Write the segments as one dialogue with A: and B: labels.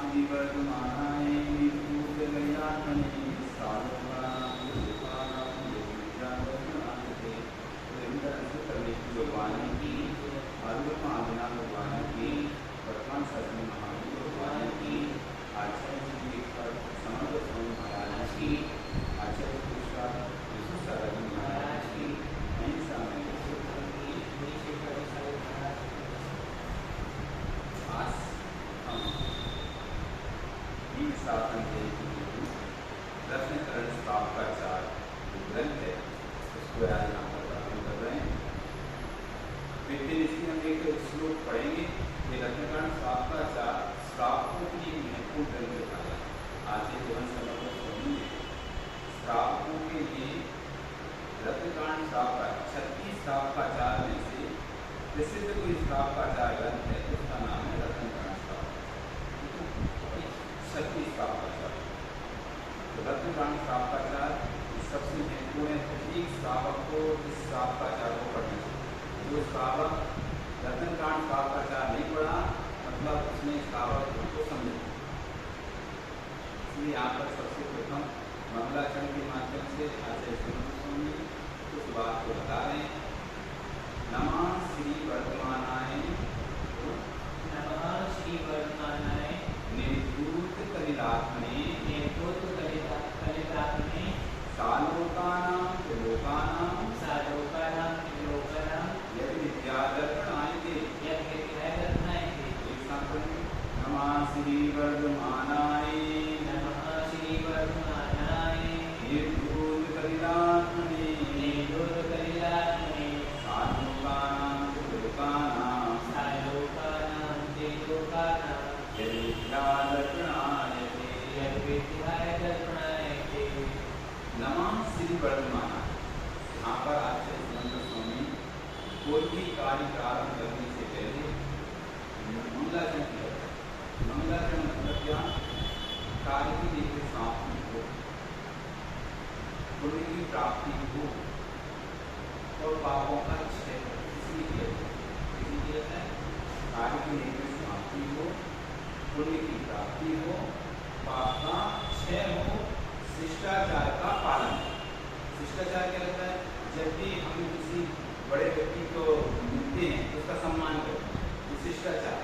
A: श्री वर्धमानाय निर्भूत गयात्मने भगवान की अरुणमादिना भगवान की वर्तमान सदन महावीर भगवान की आचार्य समर्थ स्वामी महाराज की आचार्य विश्व महाराज की अहिंसा में आज हम तीन शासन के रत्नकरण स्थापकाचार ग्रंथ है उसको आज यहाँ पर प्रारंभ कर रहे हैं। फिर इसमें हम एक श्लोक पढ़ेंगे। ये रत्नकरण स्थापकाचार श्रावकों के लिए महत्वपूर्ण ग्रंथ था। आज ये जीवन समर्पण स्वामी श्रावकों के लिए रत्नकरण स्थापका 36 स्थापकाचार में से प्रसिद्ध कोई स्थापकाचार ग्रंथ है उसका नाम है रत्नकरण स्थापकाचार। 36 स्थापकाचार तो रत्नकरण स्थापकाचार सबसे महत्वपूर्ण है। एक श्रावक को इस स्थापकाचार को पढ़ना चाहिए। जो श्रावक रत्नकरण स्थापकाचार नहीं पढ़ा मतलब उसने श्रावक को समझा। इसलिए यहाँ पर सबसे प्रथम मंगलाचरण के माध्यम से आचार्य स्वामी उस बात को बता रहे हैं। नमः श्री वर्धमानाय निर्भूत कलिलात्मने सालोकानां त्रिलोकानां यद् विद्यादर्पणायते नमः श्री वर्धमानाय निर्भूत कलिलात्मने सालोकानां त्रिलोकानां यद् विद्यादर्पणायते नमः श्री वर्धमानाय। यहाँ पर आचार्य स्वामी कोई भी कार्य प्रारंभ करने से पहले मंगलाचरण किया। मंगलाचरण मतलब क्या? कार्य की देखिए समाप्ति हो, पुण्य की प्राप्ति हो और पापों का क्षय हो। इसलिए है कार्य की देखिए समाप्ति हो, पुण्य की प्राप्ति हो, पाप का क्षय हो, शिष्टाचार का पालन। शिष्टाचार क्या रहता है? जब भी हम किसी बड़े व्यक्ति को मिलते हैं तो उसका सम्मान करें, तो शिष्टाचार।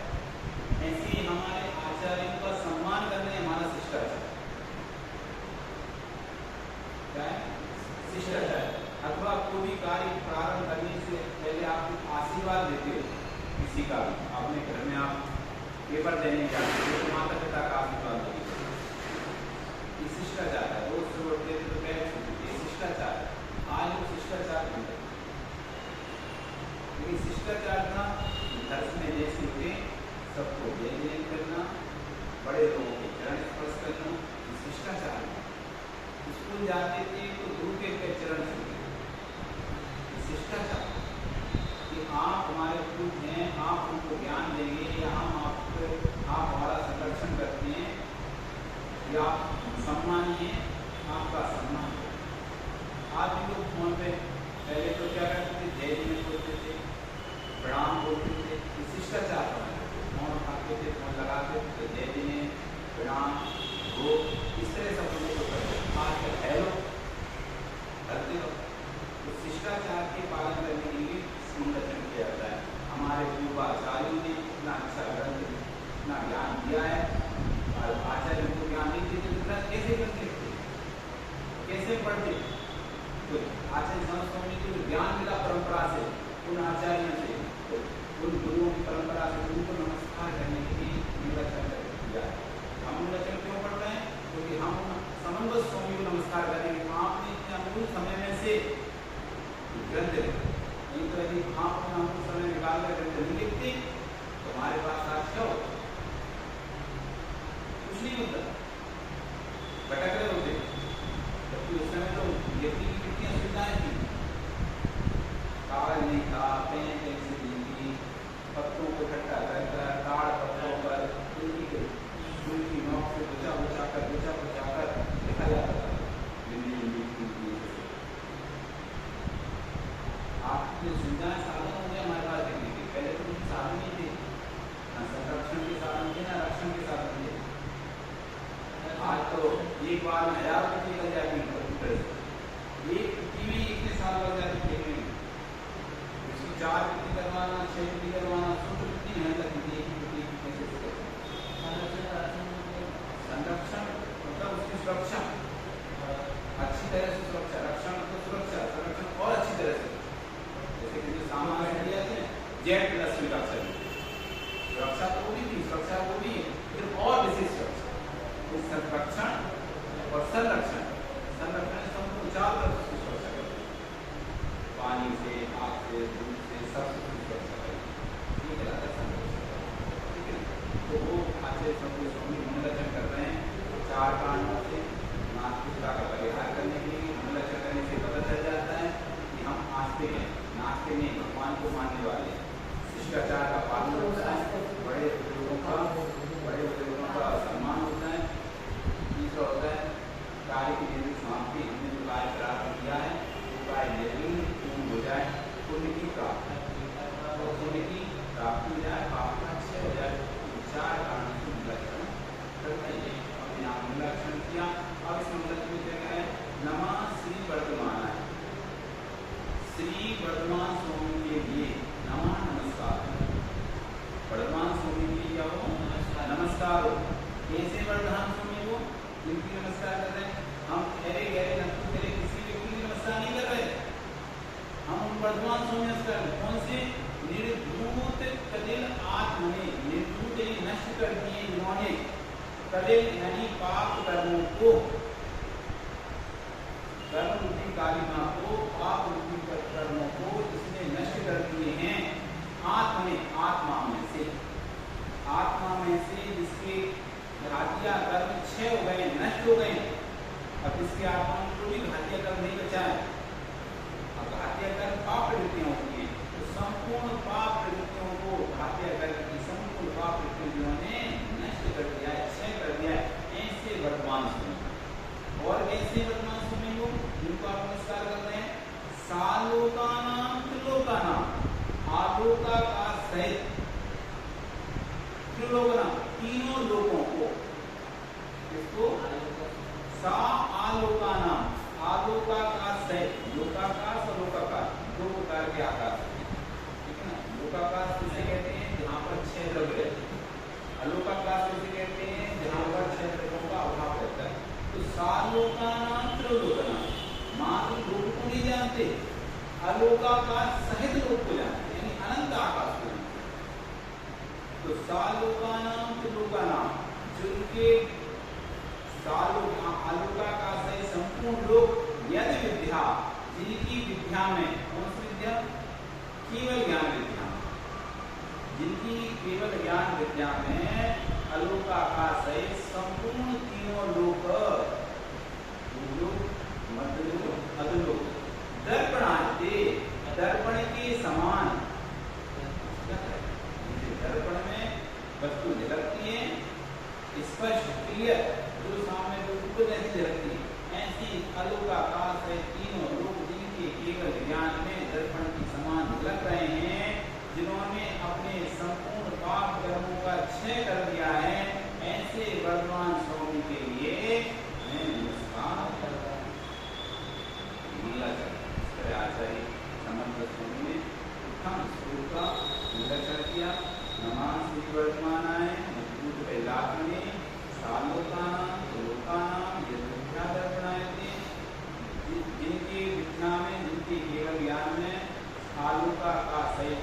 A: ऐसे ही हमारे आचार्यों का सम्मान करना हमारा शिष्टाचार क्या है? शिष्टाचार। अथवा कोई भी कार्य प्रारंभ करने से पहले आप आशीर्वाद देते हो किसी का भी। अपने घर में आप पेपर देने जाते हो तो माता पिता का आशीर्वाद देते हो, ये शिष्टाचार है। रोज सुबह उठते तो पैर छूते, शिष्टाचार। आज वो शिष्टाचार बन गए। लेकिन शिष्टाचार था घर में जैसे उठे सबको जय करना, बड़े लोगों के चरण स्पर्श करना, ये शिष्टाचार है। स्कूल जाते थे तो गुरु के चरण छूते, ये शिष्टाचार कि आप हमारे गुरु हैं, आप हमको ज्ञान देंगे या हम आप हमारा संरक्षण करते हैं या आप सम्मानीय, आपका सम्मान। आज भी लोग फोन पे पहले तो क्या करते थे? जय जी बोलते थे, प्रणाम बोलते थे, शिष्टाचार फोन उठाते थे, फोन लगाते थे, जय जी ने प्रणाम वो इस तरह सब लोगों को करते। आज हेलो करते हो तो शिष्टाचार के पालन करने के लिए मंगलाचरण किया जाता है। हमारे पूर्वाचार्यों ने इतना अच्छा ग्रंथ, इतना ज्ञान दिया है। और आचार्य को ज्ञान नहीं देते तो कैसे करते थे, कैसे पढ़ते? तो आचार्य स्वामी को ज्ञान मिला परंपरा से, उन आचार्यों से, तो उन गुरुओं की परंपरा से उनको नमस्कार करने के लिए मंगलाचरण किया है। हम मंगलाचरण क्यों पढ़ रहे हैं? क्योंकि हम समन्वय स्वामी को नमस्कार करेंगे। आपने इतने अमूल समय में से ग्रंथ लिखा, नहीं तो यदि आप अमूल समय निकाल कर ग्रंथ नहीं लिखते तो हमारे पास आज क्या होता? कुछ नहीं होता, भटक रहे होते। जबकि उस समय तो व्यक्ति की कितनी सुविधाएं थी, कागज नहीं था, पेन पेंसिल नहीं थी, पत्तों को इकट्ठा कर ताड़ पत्तों बार में 1000 रुपये निकल जाती है कंप्यूटर से। एक टीवी इतने साल लग जाती है देखने में, इसकी 4 कितनी करवाना, 6 कितनी करवाना, सोचो कितनी मेहनत लगती है एक टीवी कैसे संरक्षण मतलब उसकी सुरक्षा अच्छी तरह से, सुरक्षा रक्षण तो सुरक्षा, संरक्षण और अच्छी तरह से, जैसे कि जो सामान दिया है जेड प्लस में सुरक्षा तो वो भी थी, सुरक्षा वो भी है, फिर और विशेष सुरक्षा, संरक्षण और संरक्षण। संरक्षण सबको चारों तरफ से सुरक्षा करती है, पानी से, आग से, धूप से, सब सुरक्षा करती है, ये कहलाता है संरक्षण। ठीक है, तो वो आचार्य सबको स्वामी मनोरंजन कर रहे हैं 4 कारणों से। नास्तिकता का परिहार करने के लिए मनोरंजन करने से पता चल जाता है कि हम आस्तिक हैं, नास्तिक नहीं, भगवान को मानने वाले हैं। शिष्टाचार का पालन होता है, बड़े बुजुर्गों का सम्मान होता है। तीसरा होता है कार्य की निर्मित समाप्ति, हमने जो कार्य प्रारंभ किया है वो कार्य निर्विघ्न पूर्ण हो जाए, पुण्य की प्राप्ति, और पुण्य की प्राप्ति हो जाए, पाप का क्षय हो जाए। 4 कारणों से लक्षण करते हैं। अपने आप में लक्षण किया। अब इस मंत्र में क्या है, नमः श्री वर्धमानाय, श्री वर्धमान स्वामी के लिए नमः नमस्कार। वर्धमान स्वामी के लिए क्या हो, नमस्कार हो। कैसे वर्धमान स्वामी हो, जिनकी नमस्कार कर रहे हैं हम, गहरे गहरे नमस्कार करे किसी व्यक्ति की नमस्कार नहीं कर रहे, हम वर्धमान स्वामी नमस्कार। कौन से, निर्धूत कलिल आत्मने, निर्धूत नष्ट कर दिए जिन्होंने, कलिल यानी पाप कर्मों को, कर्म रूपी कालिमा को, पाप रूपी कर्मों को जिसने नष्ट कर दिए हैं, आत्मा में, आत्मा में से, आत्मा में से जिसके घातिया कर्म क्षय हो गए, नष्ट हो गए। अब इसके आत्मा में कोई भी घातिया कर्म नहीं बचा है। अब घातिया कर्म पाप प्रवृत्तियां होती हैं, तो संपूर्ण पाप प्रवृत्तियों को, घातिया कर्म की संपूर्ण पाप प्रवृत्तियों ने नष्ट कर दिया है, क्षय कर दिया है। ऐसे वर्तमान समय, और ऐसे वर्तमान समय को जिनको आप नमस्कार कर रहे हैं, सालोकानाम त्रिलोकानाम, आलोका का सहित, त्रिलोकानाम तीनों लोगों को, इसको सा आलोकानाम, आलोका का सहित, लोकाकाश और लोकाकाश दो प्रकार के आकाश, ठीक है ना। लोकाकाश किसे कहते हैं, जहाँ पर 6 द्रव्य रहते हैं। अलोकाकाश किसे कहते हैं, जहाँ पर 6 द्रव्यों का अभाव रहता है। तो सालोकानाम त्रिलोकानाम, मात्र लोक को नहीं जानते, अलोकाकाश सहित लोक को जानते, यानी अनंत आकाश को जानते। तो सालोकानाम त्रिलोकानाम, जिनके आलोकाकाश सहित संपूर्ण लोक, यदि विद्या, जिनकी विद्या में, कौन सी विद्या, केवल ज्ञान विद्या, जिनकी केवल ज्ञान विद्या में अलोकाकाश सहित संपूर्ण तीनों लोक, मध्यलोक, अधोलोक, दर्पणाते, दर्पण के समान, दर्पण में वस्तु झलकती है, स्पष्ट क्लियर, जो सामने बिल्कुल ऐसी झलकती है, ऐसी अलोकाकाश है तीनों लोग, जिनके केवल ज्ञान में दर्पण की समान झलक रहे हैं, जिन्होंने अपने संपूर्ण पाप कर्मों का क्षय कर दिया है। ऐसे वर्तमान स्वामी के लिए मैं नमस्कार करता हूँ। आचार्य समर्थ स्वामी ने उत्थान स्वरूप का निरीक्षण किया। नमः श्री वर्धमानाय, मजबूत वैलाग्ने, सालोकानाम त्रिलोकानाम, यद्विद्या दर्पणायते, जिनके विद्या में, जिनके केवल ज्ञान में आलोकाकाश सहित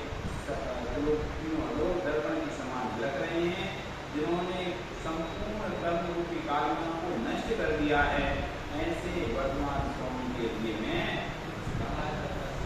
A: तीनों लोग दर्पण के समान झलक रहे हैं, जिन्होंने संपूर्ण कर्म रूपी कालिमा को नष्ट कर दिया है। ऐसे वर्तमान स्वामी के लिए मैं नमस्कार करता हूँ।